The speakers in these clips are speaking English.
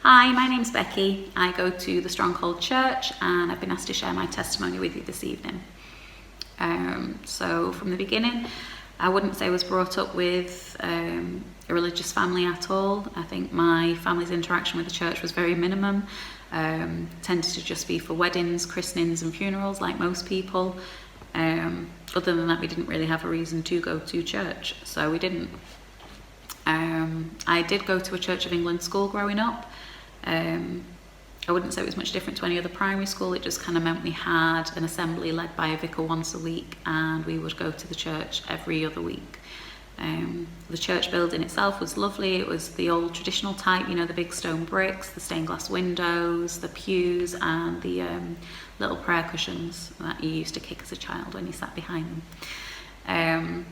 Hi, my name's Becky. I go to the Stronghold Church and I've been asked to share my testimony with you this evening. So from the beginning, I wouldn't say I was brought up with a religious family at all. I think my family's interaction with the church was very minimum. Tended to just be for weddings, christenings and funerals like most people. Other than that, we didn't really have a reason to go to church, so we didn't. I did go to a Church of England school growing up. I wouldn't say it was much different to any other primary school. It just kind of meant we had an assembly led by a vicar once a week, and we would go to the church every other week. The church building itself was lovely. It was the old traditional type, you know, the big stone bricks, the stained glass windows, the pews and the little prayer cushions that you used to kick as a child when you sat behind them.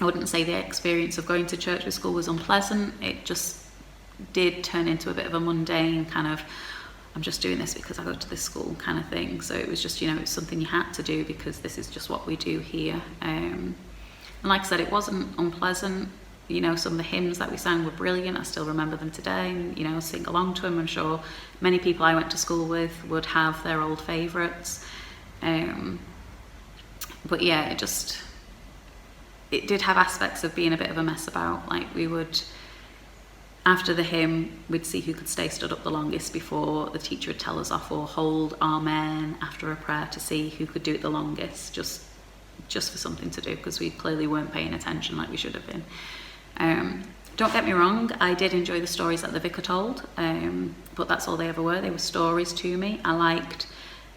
I wouldn't say the experience of going to church with school was unpleasant. It just did turn into a bit of a mundane kind of, I'm just doing this because I go to this school kind of thing. So it was just, you know, it's something you had to do because this is just what we do here. And like I said, it wasn't unpleasant. You know, some of the hymns that we sang were brilliant. I still remember them today and, you know, sing along to them. I'm sure many people I went to school with would have their old favourites. But yeah, it did have aspects of being a bit of a mess about. Like we would, after the hymn, we'd see who could stay stood up the longest before the teacher would tell us off, or hold amen after a prayer to see who could do it the longest, just for something to do, because we clearly weren't paying attention like we should have been. Don't get me wrong, I did enjoy the stories that the vicar told, but that's all they ever were. They were stories to me. I liked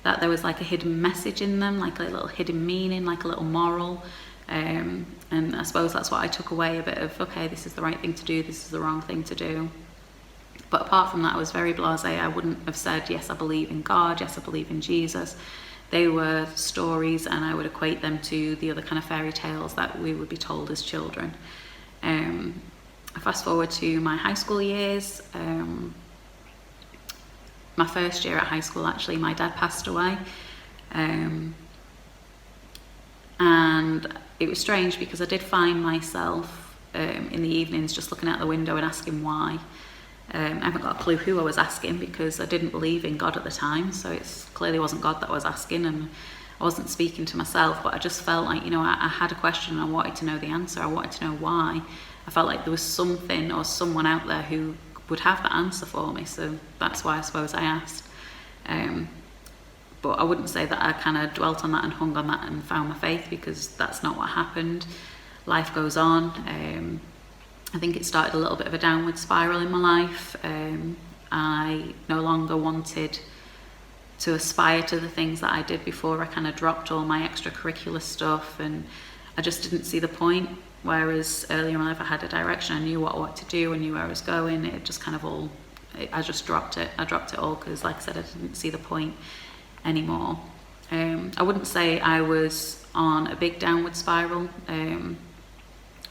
that there was like a hidden message in them, like a little hidden meaning, like a little moral. And I suppose that's what I took away, a bit of, okay, this is the right thing to do, this is the wrong thing to do. But apart from that, I was very blasé. I wouldn't have said, yes, I believe in God, yes, I believe in Jesus. They were stories, and I would equate them to the other kind of fairy tales that we would be told as children. Fast forward to my high school years. My first year at high school, actually, my dad passed away. And it was strange because I did find myself in the evenings just looking out the window and asking why. I haven't got a clue who I was asking because I didn't believe in God at the time, so it clearly wasn't God that I was asking, and I wasn't speaking to myself, but I just felt like, you know, I had a question and I wanted to know the answer. I wanted to know why. I felt like there was something or someone out there who would have the answer for me, so that's why I suppose I asked. But I wouldn't say that I kind of dwelt on that and hung on that and found my faith, because that's not what happened. Life goes on. I think it started a little bit of a downward spiral in my life. I no longer wanted to aspire to the things that I did before. I kind of dropped all my extracurricular stuff, and I just didn't see the point. Whereas earlier in life I had a direction, I knew what I wanted to do, I knew where I was going. It just kind of I just dropped it. I dropped it all because, like I said, I didn't see the point anymore. I wouldn't say I was on a big downward spiral. I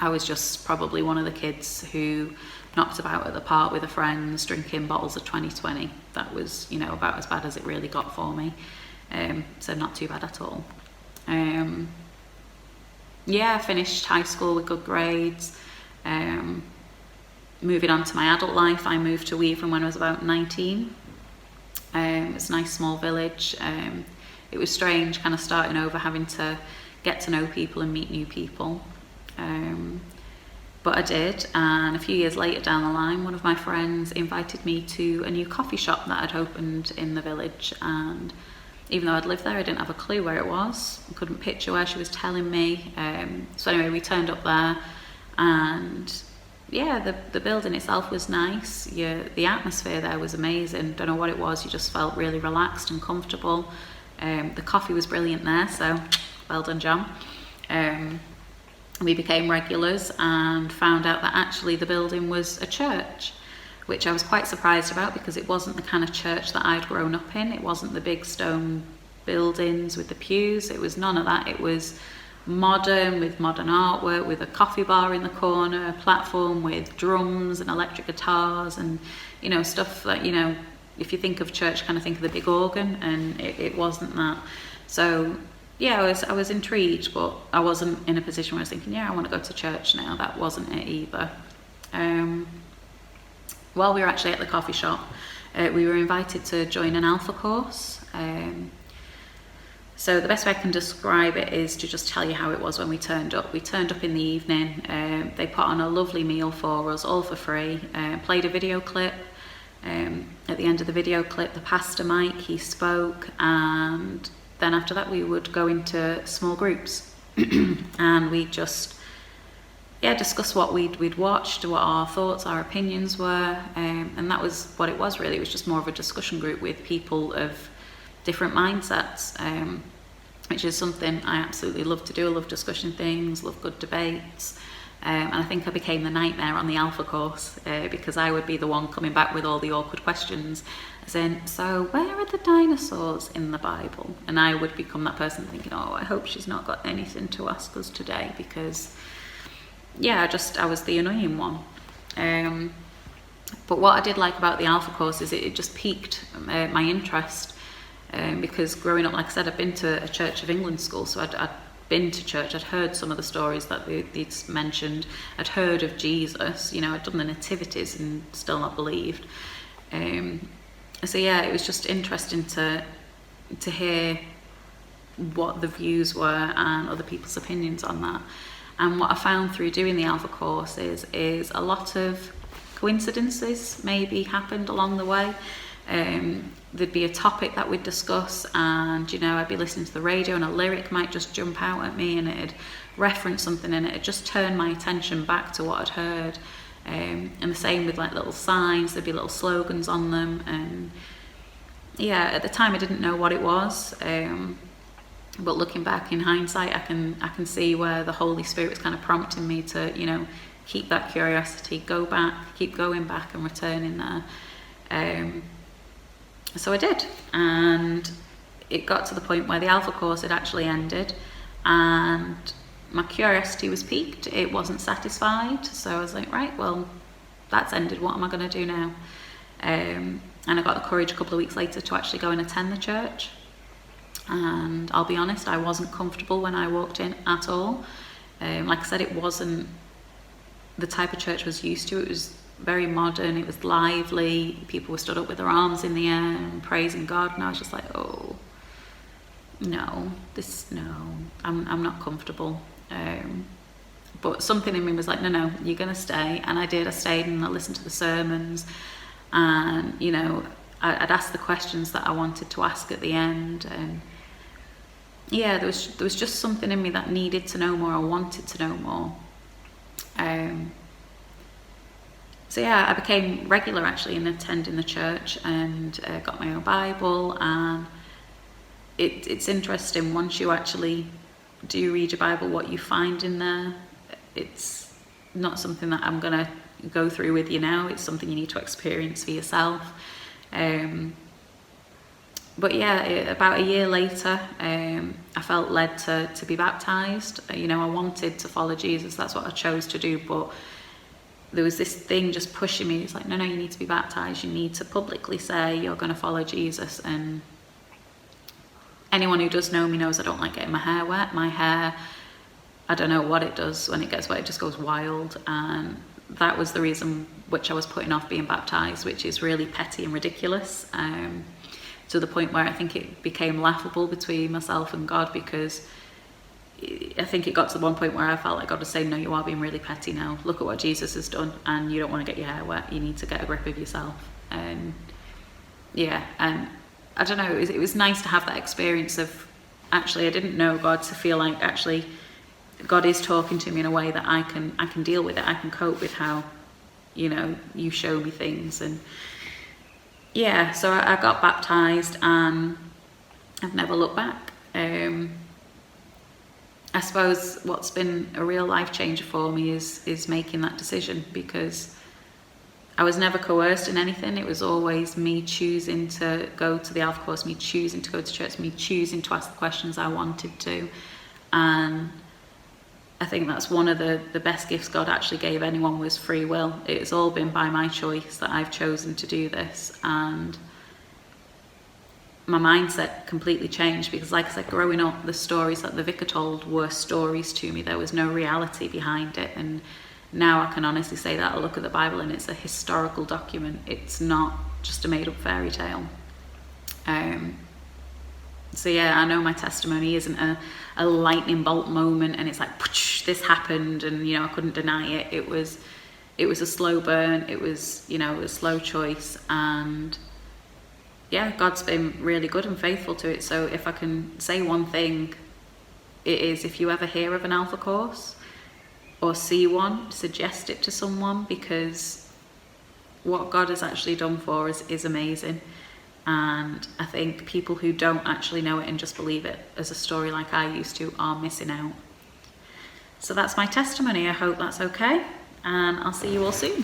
was just probably one of the kids who knocked about at the park with her friends, drinking bottles of 2020. That was, you know, about as bad as it really got for me. So not too bad at all. I finished high school with good grades. Moving on to my adult life, I moved to Weavering when I was about 19. It's a nice small village. It was strange kind of starting over, having to get to know people and meet new people. But I did, and a few years later down the line, one of my friends invited me to a new coffee shop that had opened in the village, and even though I'd lived there, I didn't have a clue where it was. I couldn't picture where she was telling me. So anyway, we turned up there, and yeah, the building itself was nice. The atmosphere there was amazing. Don't know what it was, you just felt really relaxed and comfortable. The coffee was brilliant there, so well done, John. We became regulars and found out that actually the building was a church, which I was quite surprised about because it wasn't the kind of church that I'd grown up in. It wasn't the big stone buildings with the pews. It was none of that. It was modern, with modern artwork, with a coffee bar in the corner, a platform with drums and electric guitars and, you know, stuff that, you know, if you think of church, kind of think of the big organ, and it wasn't that. So yeah, I was intrigued, but I wasn't in a position where I was thinking, yeah, I want to go to church now. That wasn't it either. while we were actually at the coffee shop, we were invited to join an Alpha course. So the best way I can describe it is to just tell you how it was when we turned up. We turned up in the evening. They put on a lovely meal for us, all for free. Played a video clip. At the end of the video clip, the pastor Mike, he spoke, and then after that we would go into small groups and we just discuss what we'd watched, what our thoughts, our opinions were, and that was what it was really. It was just more of a discussion group with people of different mindsets, which is something I absolutely love to do. I love discussing things, love good debates, and I think I became the nightmare on the Alpha course, because I would be the one coming back with all the awkward questions, as in, so where are the dinosaurs in the Bible? And I would become that person thinking, oh, I hope she's not got anything to ask us today, because I was the annoying one. But what I did like about the Alpha course is it just piqued my interest, because growing up, like I said, I'd been to a Church of England school, so I'd been to church, I'd heard some of the stories that they'd mentioned, I'd heard of Jesus, I'd done the nativities and still not believed. It was just interesting to hear what the views were and other people's opinions on that. And what I found through doing the Alpha course is a lot of coincidences maybe happened along the way. There'd be a topic that we'd discuss, and I'd be listening to the radio and a lyric might just jump out at me and it'd reference something and it'd just turn my attention back to what I'd heard. And the same with like little signs, there'd be little slogans on them, and at the time I didn't know what it was. But looking back in hindsight, I can see where the Holy Spirit was kind of prompting me to, keep that curiosity, go back, keep going back and returning there. So I did, and it got to the point where the Alpha course had actually ended, and my curiosity was piqued. It wasn't satisfied, so I was like, right, well, that's ended. What am I going to do now? And I got the courage a couple of weeks later to actually go and attend the church. And I'll be honest, I wasn't comfortable when I walked in at all. Like I said, it wasn't the type of church I was used to. It was very modern, it was lively, people were stood up with their arms in the air and praising God, and I was just like, oh, no, I'm not comfortable. But something in me was like, no, you're going to stay. And I did. I stayed and I listened to the sermons, and I'd ask the questions that I wanted to ask at the end, and there was just something in me that needed to know more. I wanted to know more. I became regular actually in attending the church, and got my own Bible. And it's interesting, once you actually do read your Bible, what you find in there. It's not something that I'm going to go through with you now. It's something you need to experience for yourself. About a year later, I felt led to be baptized. I wanted to follow Jesus. That's what I chose to do. But there was this thing just pushing me. It's like, no, you need to be baptized. You need to publicly say you're going to follow Jesus. And anyone who does know me knows I don't like getting my hair wet. My hair, I don't know what it does when it gets wet. It just goes wild. And that was the reason which I was putting off being baptized, which is really petty and ridiculous. To the point where I think it became laughable between myself and God, because I think it got to the one point where I felt like God was saying, no, you are being really petty now. Look at what Jesus has done, and you don't want to get your hair wet. You need to get a grip of yourself. And I don't know, it was nice to have that experience of, actually, I didn't know God, to feel like actually God is talking to me in a way that I can deal with it. I can cope with how, you show me things. And so I got baptized, and I've never looked back. I suppose what's been a real life changer for me is making that decision, because I was never coerced in anything. It was always me choosing to go to the Alpha course, me choosing to go to church, me choosing to ask the questions I wanted to. And I think that's one of the best gifts God actually gave anyone, was free will. It's all been by my choice that I've chosen to do this. And my mindset completely changed, because like I said, growing up, the stories that the vicar told were stories to me. There was no reality behind it. And now I can honestly say that I look at the Bible and it's a historical document. It's not just a made-up fairy tale. So yeah, I know my testimony isn't a lightning bolt moment and it's like, this happened and, you know, I couldn't deny it. It was a slow burn. It was, you know, a slow choice, and yeah, God's been really good and faithful to it. So if I can say one thing, it is, if you ever hear of an Alpha course or see one, suggest it to someone, because what God has actually done for us is amazing. And I think people who don't actually know it and just believe it as a story like I used to are missing out. So that's my testimony. I hope that's okay, and I'll see you all soon.